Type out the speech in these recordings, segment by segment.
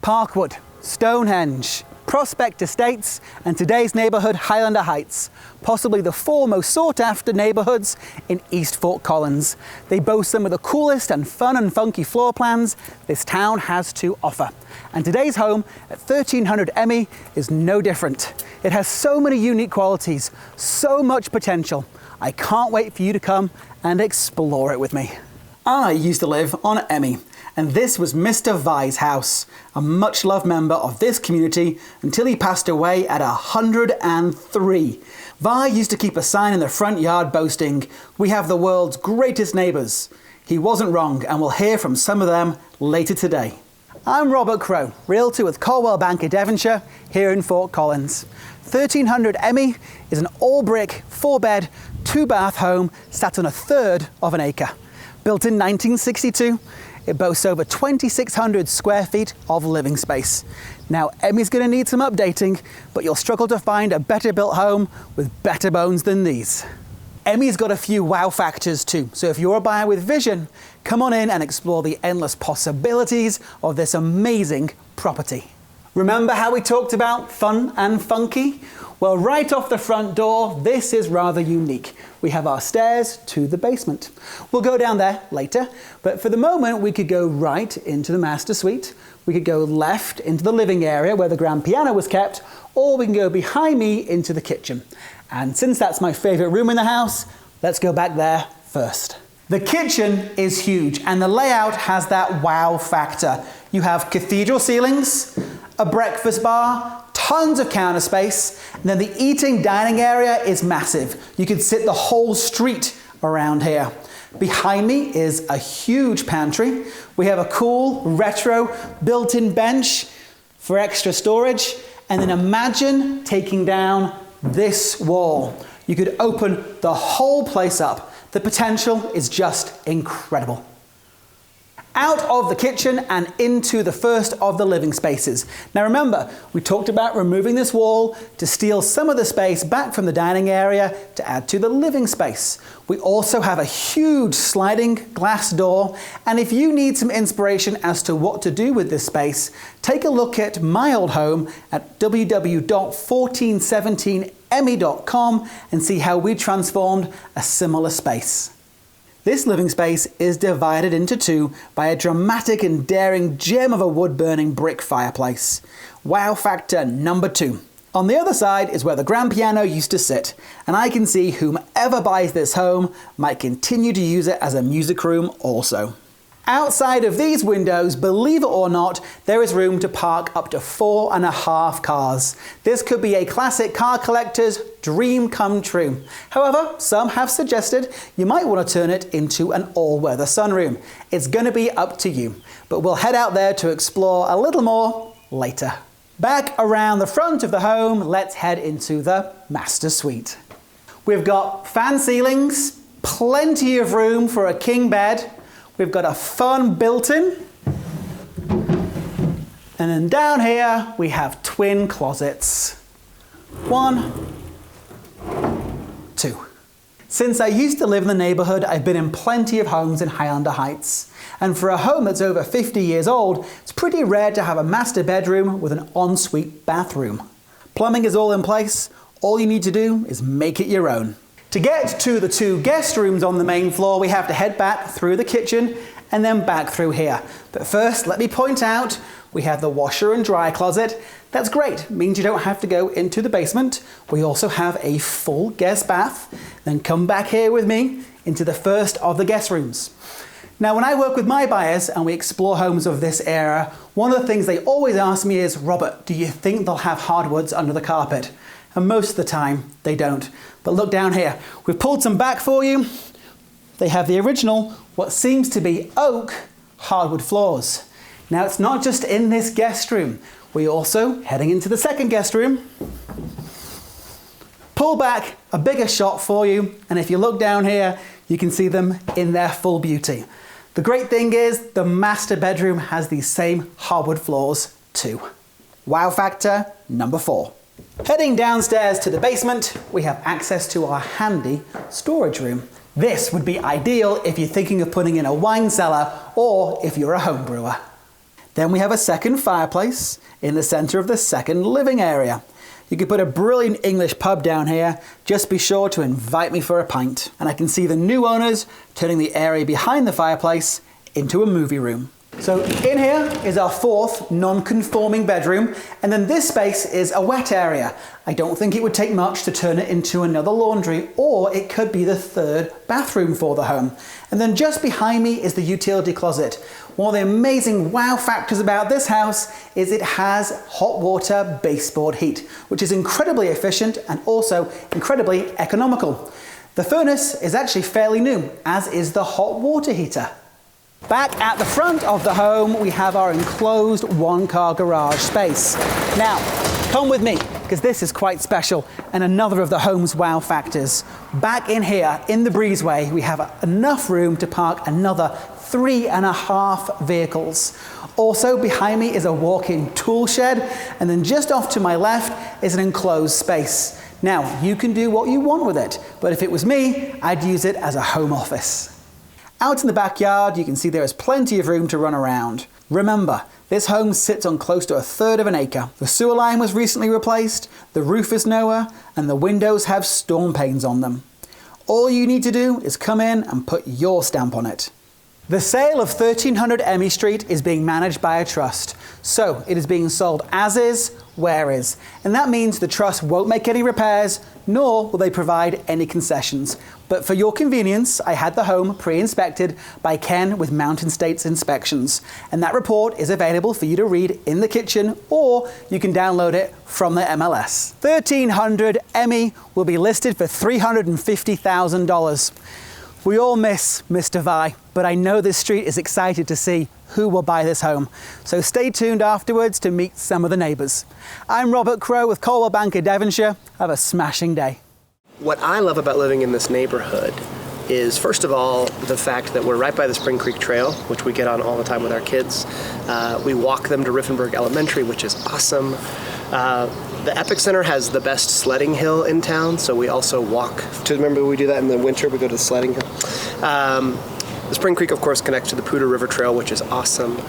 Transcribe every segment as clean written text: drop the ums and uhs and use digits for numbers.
Parkwood, Stonehenge, Prospect Estates, and today's neighbourhood Highlander Heights, possibly the four most sought after neighbourhoods in East Fort Collins. They boast some of the coolest and fun and funky floor plans this town has to offer. And today's home at 1300 Emigh is no different. It has so many unique qualities, so much potential. I can't wait for you to come and explore it with me. I used to live on Emigh, and this was Mr. Vi's house, a much-loved member of this community until he passed away at 103. Vi used to keep a sign in the front yard boasting, "We have the world's greatest neighbours." He wasn't wrong, and we'll hear from some of them later today. I'm Robert Crowe, Realtor with Colwell Bank of Devonshire, here in Fort Collins. 1300 Emigh is an all-brick, 4-bed, 2-bath home sat on a third of an acre. Built in 1962, it boasts over 2,600 square feet of living space. Now, Emigh's going to need some updating, but you'll struggle to find a better built home with better bones than these. Emigh's got a few wow factors too, so if you're a buyer with vision, come on in and explore the endless possibilities of this amazing property. Remember how we talked about fun and funky? Well, right off the front door, this is rather unique. We have our stairs to the basement. We'll go down there later, but for the moment we could go right into the master suite, we could go left into the living area where the grand piano was kept, or we can go behind me into the kitchen. And since that's my favourite room in the house, let's go back there first. The kitchen is huge and the layout has that wow factor. You have cathedral ceilings, a breakfast bar, tons of counter space, and then the eating dining area is massive. You could sit the whole street around here. Behind me is a huge pantry. We have a cool retro built-in bench for extra storage, and then imagine taking down this wall. You could open the whole place up. The potential is just incredible. Out of the kitchen and into the first of the living spaces. Now remember, we talked about removing this wall to steal some of the space back from the dining area to add to the living space. We also have a huge sliding glass door, and if you need some inspiration as to what to do with this space, take a look at my old home at www.1417emigh.com and see how we transformed a similar space. This living space is divided into two by a dramatic and daring gem of a wood-burning brick fireplace. Wow factor number 2. On the other side is where the grand piano used to sit, and I can see whomever buys this home might continue to use it as a music room also. Outside of these windows, believe it or not, there is room to park up to 4.5 cars. This could be a classic car collector's dream come true. However, some have suggested you might want to turn it into an all-weather sunroom. It's going to be up to you, but we'll head out there to explore a little more later. Back around the front of the home, let's head into the master suite. We've got fan ceilings, plenty of room for a king bed. We've got a fun built-in, and then down here we have twin closets. 1, 2. Since I used to live in the neighbourhood, I've been in plenty of homes in Highlander Heights. And for a home that's over 50 years old, it's pretty rare to have a master bedroom with an ensuite bathroom. Plumbing is all in place. All you need to do is make it your own. To get to the 2 guest rooms on the main floor, we have to head back through the kitchen and then back through here. But first, let me point out, we have the washer and dry closet. That's great, it means you don't have to go into the basement. We also have a full guest bath. Then come back here with me into the first of the guest rooms. Now, when I work with my buyers and we explore homes of this era, one of the things they always ask me is, Robert, do you think they'll have hardwoods under the carpet? And most of the time, they don't. But look down here. We've pulled some back for you. They have the original, what seems to be oak, hardwood floors. Now, it's not just in this guest room. We also, heading into the second guest room, pull back a bigger shot for you. And if you look down here, you can see them in their full beauty. The great thing is the master bedroom has these same hardwood floors too. Wow factor number 4. Heading downstairs to the basement, we have access to our handy storage room. This would be ideal if you're thinking of putting in a wine cellar or if you're a home brewer. Then we have a second fireplace in the center of the second living area. You could put a brilliant English pub down here. Just be sure to invite me for a pint. And I can see the new owners turning the area behind the fireplace into a movie room. So in here is our fourth non-conforming bedroom, and then this space is a wet area. I don't think it would take much to turn it into another laundry, or it could be the third bathroom for the home. And then just behind me is the utility closet. One of the amazing wow factors about this house is it has hot water baseboard heat, which is incredibly efficient and also incredibly economical. The furnace is actually fairly new, as is the hot water heater. Back at the front of the home, we have our enclosed one-car garage space. Now, come with me, because this is quite special and another of the home's wow factors. Back in here, in the breezeway, we have enough room to park another 3.5 vehicles. Also, behind me is a walk-in tool shed, and then just off to my left is an enclosed space. Now, you can do what you want with it, but if it was me, I'd use it as a home office. Out in the backyard, you can see there is plenty of room to run around. Remember, this home sits on close to 1/3 of an acre. The sewer line was recently replaced, the roof is newer, and the windows have storm panes on them. All you need to do is come in and put your stamp on it. The sale of 1300 Emigh Street is being managed by a trust, so it is being sold as is, where is, and that means the trust won't make any repairs, nor will they provide any concessions. But for your convenience, I had the home pre-inspected by Ken with Mountain States Inspections, and that report is available for you to read in the kitchen, or you can download it from the MLS. 1300 Emigh will be listed for $350,000. We all miss Mr. Vi, but I know this street is excited to see who will buy this home. So stay tuned afterwards to meet some of the neighbours. I'm Robert Crowe with Coldwell Banker Devonshire. Have a smashing day. What I love about living in this neighborhood is, first of all, the fact that we're right by the Spring Creek Trail, which we get on all the time with our kids. We walk them to Riffenburg Elementary, which is awesome. The Epic Center has the best sledding hill in town, so we also walk to, remember we do that in the winter, we go to the sledding hill. The Spring Creek, of course, connects to the Poudre River Trail, which is awesome.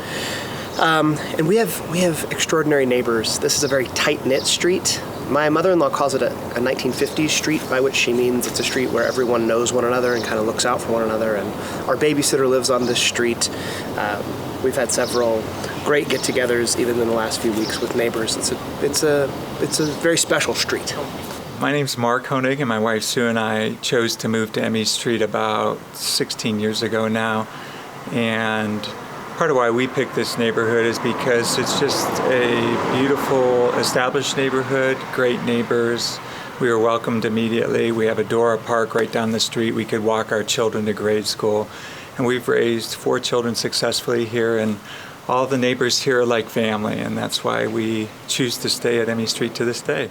And we have extraordinary neighbors. This is a very tight-knit street. My mother-in-law calls it a 1950s street, by which she means it's a street where everyone knows one another and kind of looks out for one another. And our babysitter lives on this street. We've had several great get-togethers even in the last few weeks with neighbors. It's a very special street. My name's Mark Honig, and my wife Sue and I chose to move to Emigh Street about 16 years ago now. And part of why we picked this neighborhood is because it's just a beautiful, established neighborhood, great neighbors. We were welcomed immediately. We have a Dora Park right down the street. We could walk our children to grade school. And we've raised 4 children successfully here, and all the neighbors here are like family, and that's why we choose to stay at Emigh Street to this day.